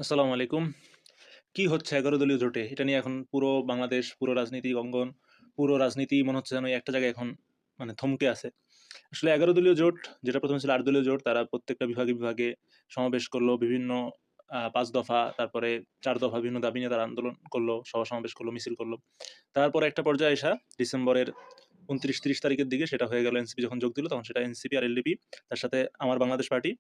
আসসালামু আলাইকুম। কি হচ্ছে ১১ দলীয় জোটে? এটা নিয়ে এখন পুরো বাংলাদেশ, পুরো রাজনীতি অঙ্গন, পুরো রাজনীতি মনে হচ্ছে যেন একটা জায়গায় এখন মানে থমকে আছে। আসলে ১১ দলীয় জোট, যেটা ১ম এ ছিল ৮ দলীয় জোট, তারা প্রত্যেকটা বিভাগে সমাবেশ করলো। বিভিন্ন ৫ দফা, তারপরে ৪ দফা বিভিন্ন দাবি নিয়ে তারা আন্দোলন করলো, সভা-সমাবেশ করলো, মিছিল করলো। তারপরে একটা পর্যায়ে আইসা ডিসেম্বরের ২৯-৩০ তারিখের দিকে সেটা হয়ে গেল, এনসিপি যখন যোগ দিল, তখন সেটা এনসিপি আর এলডিপি, তার সাথে আমার বাংলাদেশ পার্টি,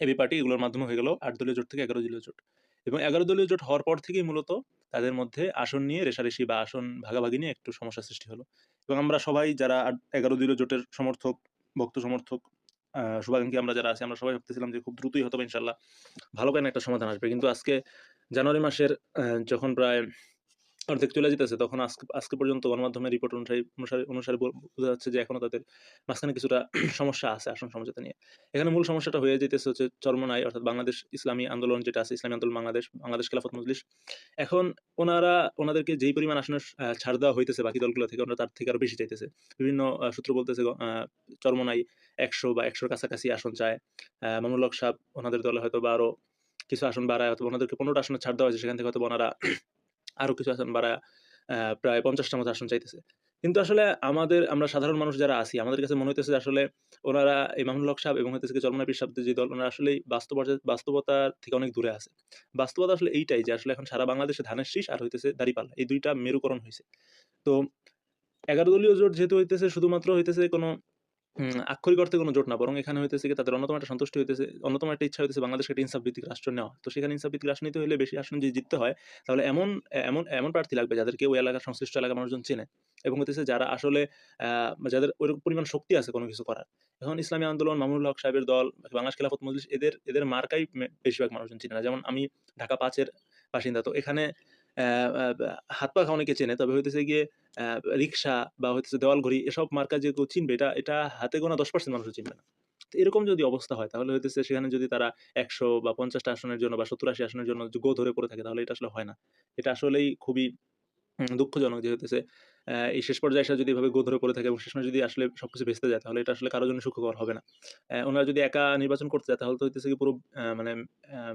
এবি পার্টি, এগুলোর মাধ্যমে হয়ে গেল ৮ দলীয় জোট থেকে ১১ দলীয় জোট। এবং ১১ দলীয় জোট হওয়ার পর থেকেই মূলত তাদের মধ্যে আসন নিয়ে রেষারেষি বা আসন ভাগাভাগি নিয়ে একটু সমস্যার সৃষ্টি হলো। এবং আমরা সবাই যারা ১১ দলীয় জোটের সমর্থক, ভক্ত সমর্থক, শুভাকাঙ্ক্ষী আমরা যারা আছি, আমরা সবাই ভাবতেছিলাম যে খুব দ্রুতই হয়তোবা ইনশাআল্লাহ ভালো কোনো একটা সমাধান আসবে। কিন্তু আজকে জানুয়ারি মাসের যখন প্রায় অর্ধেক চলে যেতেছে, তখন আজকে আজকে পর্যন্ত গণমাধ্যমের রিপোর্ট অনুসারে বোঝা যাচ্ছে যে এখনো তাদের মাঝখানে কিছুটা সমস্যা আছে আসন সমঝোতা নিয়ে। এখানে মূল সমস্যাটা হয়ে যাইতেছে হচ্ছে চরমোনাই, অর্থাৎ বাংলাদেশ ইসলামী আন্দোলন যেটা আছে, ইসলামী আন্দোলন বাংলাদেশ, বাংলাদেশ খেলাফত মজলিস। এখন ওনাদেরকে যেই পরিমাণ আসনের ছাড় দেওয়া হইতেছে বাকি দলগুলো থেকে, ওনারা তার থেকে আরো বেশি চাইতেছে। বিভিন্ন সূত্র বলতেছে চরমোনাই ১০০ বা ১০০ র কাছাকাছি আসন চায়। মামুনুল হক সাহেব ওনাদের দলে হয়তোবা আরো কিছু আসন বাড়ায়, অথবা ওনাদেরকে ১৫ টা আসনের ছাড় দেওয়া হয়েছে, সেখান থেকে হয়তোবা ওনারা আরো কিছু আসন বাড়ায়া প্রায় ৫০ টার মতো আসন চাইতেছে। কিন্তু আসলে আমরা সাধারণ মানুষ যারা আছি, আমাদের কাছে মনে হইতেছে যে আসলে ওনারা, এই মামুনুল হক সাহেব এবং হইতেছে গিয়ে চরমোনাই পীর সাহেবদের যে দল, ওনারা আসলেই বাস্তবতা থেকে অনেক দূরে আছে। বাস্তবতা আসলে এইটাই যে আসলে এখন সারা বাংলাদেশে ধানের শীষ আর হইতেছে দাঁড়িপাল্লা। এই ২ টা মেরুকরণ হইছে। তো ১১ দলীয় জোট যেহেতু হইতেছে, শুধুমাত্র হইতেছে কোনো আক্ষরিক অর্থে কোনো জোট না, বরং এখানে হইতেছে গিয়ে তাদের অন্যতম একটা সন্তুষ্টি হইতেছে, অন্যতম একটা ইচ্ছা হইতেছে বাংলাদেশকে একটা ইনসাফ ভিত্তিক রাষ্ট্র নেওয়া। তো সেখানে ইনসাফ ভিত্তিক রাষ্ট্র নিতে হইলে বেশি আসন যদি জিততে হয়, তাহলে এমন প্রার্থী লাগবে যাদেরকে ওই এলাকার সংশ্লিষ্ট এলাকার মানুষজন চেনে, এবং হইতেছে যারা আসলে যাদের ঐরকম পরিমাণ শক্তি আছে কোনো কিছু করার। এখন ইসলামী আন্দোলন, মামুনুল হক সাহেবের দল, বাংলাদেশ খেলাফত মজলিস, এদের মার্কাই বেশিরভাগ মানুষজন চিনে না। যেমন আমি ঢাকা ৫ এর বাসিন্দা। তো এখানে অ্যা আ হাত পা অনেকে চেনে। তবে হইতেছে গিয়ে অ্যা রিক্সা বা হইতেছে দেওয়াল ঘড়ি, এসব মার্কা যে কেউ চিনবে, এটা হাতে গোনা ১০% মানুষও চিনবে না। তো এরকম যদি অবস্থা হয়, তাহলে হইতেছে সেখানে যদি তারা ১০০ বা ৫০ টা আসনের জন্য বা ৭০-৮০ আসনের জন্য গো ধরে পড়ে থাকে, তাহলে এটা আসলে হয় না। এটা আসলেই খুবই দুঃখজনক যে হইতেছে এই শেষ পর্যায়ে এসে যদি এভাবে গো ধরে পড়ে থাকে এবং শেষমেশ যদি আসলে সবকিছু ভেস্তে যায়, তাহলে এটা আসলে কারো জন্য সুখকর হবে না। উনারা যদি একা নির্বাচন করতে যায়, তাহলে তো হইতেছে গিয়ে পুরো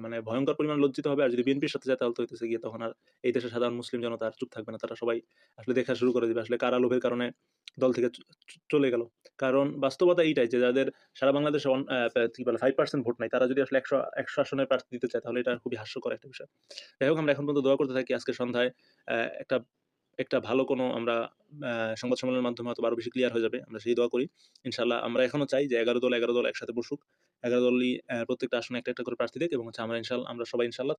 মানে ভয়ংকর পরিমাণ লজ্জিত হবে। আর যদি বিএনপির সাথে যায়, তাহলে তো হইতেছে গিয়ে তখন আর এই দেশের সাধারণ মুসলিম জনতা আর চুপ থাকবে না। তারা সবাই আসলে দেখা শুরু করে দিবে আসলে কারা লোভের কারণে দল থেকে চলে গেল। কারণ বাস্তবতা এইটাই যে যাদের সারা বাংলাদেশে অন অ্যা ব্যা কি বলে ৫% ভোট নাই, তারা যদি আসলে ১০০ আসনের প্রার্থী দিতে চায়, তাহলে এটা খুবই হাস্যকর একটা বিষয়। যাই হোক, আমরা এখন পর্যন্ত দোয়া করতে থাকি আজকে সন্ধ্যায় অ্যা একটা একটা ভালো কোনো আমরা আ সংবাদ সম্মেলনের মাধ্যমে হয়তোবা আরো বেশি ক্লিয়ার হয়ে যাবে। আমরা সেই দোয়া করি। ইনশাআল্লাহ আমরা এখনো চাই যে ১১ দল একসাথে বসুক। ১১ দলই প্রত্যেকটা আসনে একটা করে প্রার্থী দিক, এবং হচ্ছে আমরা সবাই ইনশাআল্লাহ